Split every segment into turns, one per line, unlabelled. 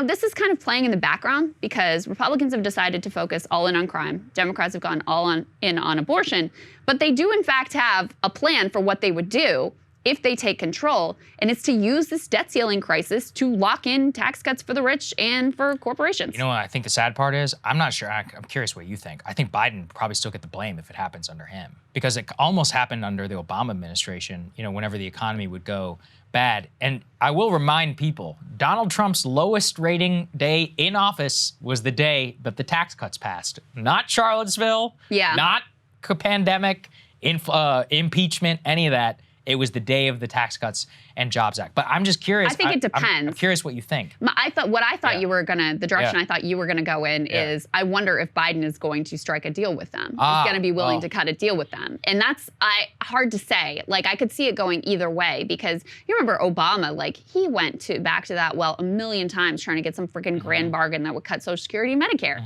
this is kind of playing in the background because Republicans have decided to focus all in on crime. Democrats have gone in on abortion. But they do, in fact, have a plan for what they would do if they take control, and it's to use this debt ceiling crisis to lock in tax cuts for the rich and for corporations.
You know what I think the sad part is? I'm not sure. I'm curious what you think. I think Biden would probably still get the blame if it happens under him, because it almost happened under the Obama administration, whenever the economy would go bad. And I will remind people, Donald Trump's lowest rating day in office was the day that the tax cuts passed. Not Charlottesville, not pandemic, impeachment, any of that. It was the day of the Tax Cuts and Jobs Act. But I'm just curious.
I think it depends.
I'm curious what you think.
The direction I thought you were gonna go in is, I wonder if Biden is going to strike a deal with them. He's gonna be willing to cut a deal with them. And that's hard to say. Like, I could see it going either way, because you remember Obama, like, he went back to that well a million times trying to get some freaking grand bargain that would cut Social Security and Medicare.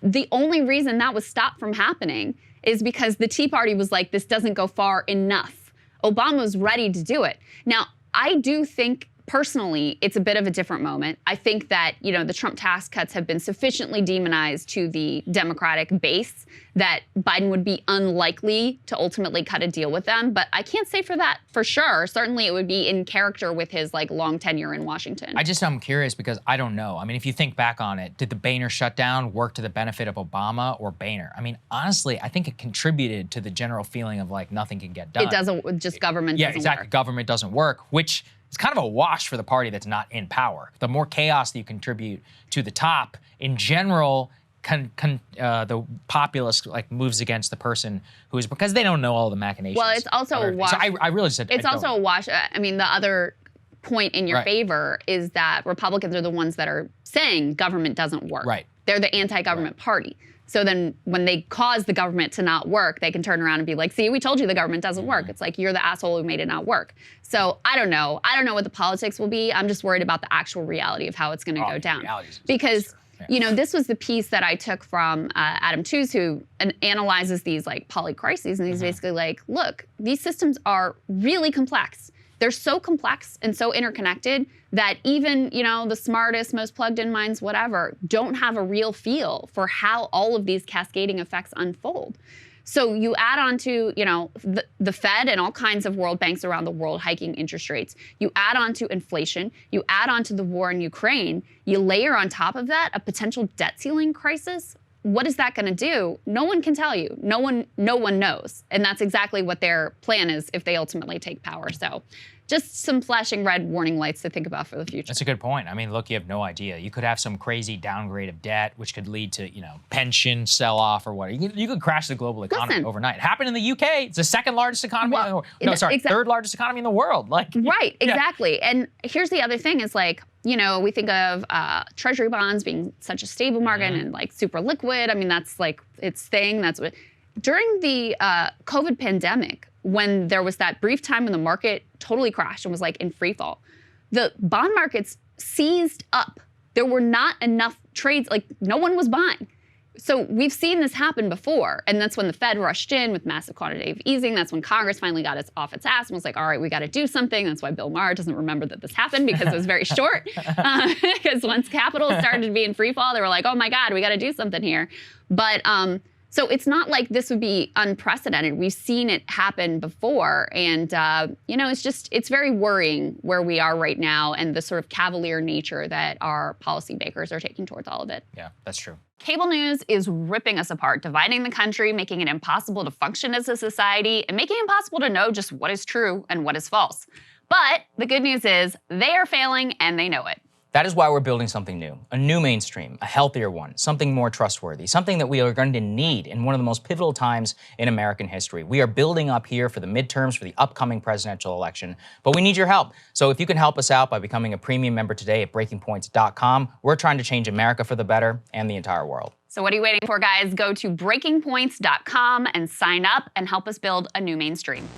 The only reason that was stopped from happening is because the Tea Party was like, this doesn't go far enough. Obama was ready to do it. Now, I do think, personally, it's a bit of a different moment. I think that, the Trump tax cuts have been sufficiently demonized to the Democratic base that Biden would be unlikely to ultimately cut a deal with them. But I can't say for sure. Certainly, it would be in character with his long tenure in Washington.
I'm curious because I don't know. I mean, if you think back on it, did the Boehner shutdown work to the benefit of Obama or Boehner? I mean, honestly, I think it contributed to the general feeling of nothing can get done.
It doesn't, government doesn't
exactly.
work.
Government doesn't work, which it's kind of a wash for the party that's not in power. The more chaos that you contribute to the top, in general, the populace moves against the person who is, because they don't know all the machinations.
Well, it's also a wash.
So I really said
it's also a wash. I mean, the other point in your favor is that Republicans are the ones that are saying government doesn't work.
Right.
They're the anti-government party. So then when they cause the government to not work, they can turn around and be like, see, we told you the government doesn't work. It's like, you're the asshole who made it not work. So I don't know. I don't know what the politics will be. I'm just worried about the actual reality of how it's going to go down. Because, this was the piece that I took from Adam Tooze, who analyzes these polycrises. And he's basically like, look, these systems are really complex. They're so complex and so interconnected that even, the smartest, most plugged-in minds, whatever, don't have a real feel for how all of these cascading effects unfold. So you add on to, the Fed and all kinds of world banks around the world hiking interest rates. You add on to inflation. You add on to the war in Ukraine. You layer on top of that a potential debt ceiling crisis. What is that going to do? No one can tell you. No one knows. And that's exactly what their plan is if they ultimately take power. So just some flashing red warning lights to think about for the future.
That's a good point. I mean, look, you have no idea. You could have some crazy downgrade of debt, which could lead to, pension sell-off or whatever. You could crash the global economy overnight. It happened in the UK. It's the second largest economy in the world. No, sorry, third largest economy in the world.
Right, exactly. And here's the other thing is we think of treasury bonds being such a stable market and super liquid. I mean, that's its thing. That's what. During the COVID pandemic, when there was that brief time when the market totally crashed and was in free fall, the bond markets seized up. There were not enough trades, no one was buying. So we've seen this happen before, and that's when the Fed rushed in with massive quantitative easing. That's when Congress finally got off its ass and was like, all right, we got to do something. That's why Bill Maher doesn't remember that this happened, because it was very short. Because once capital started to be in free fall, they were like, oh my God, we got to do something here. But so it's not like this would be unprecedented. We've seen it happen before. And, it's very worrying where we are right now and the sort of cavalier nature that our policymakers are taking towards all of it.
Yeah, that's true.
Cable news is ripping us apart, dividing the country, making it impossible to function as a society, and making it impossible to know just what is true and what is false. But the good news is they are failing and they know it.
That is why we're building something new, a new mainstream, a healthier one, something more trustworthy, something that we are going to need in one of the most pivotal times in American history. We are building up here for the midterms, for the upcoming presidential election, but we need your help. So if you can help us out by becoming a premium member today at breakingpoints.com, we're trying to change America for the better and the entire world.
So what are you waiting for, guys? Go to breakingpoints.com and sign up and help us build a new mainstream.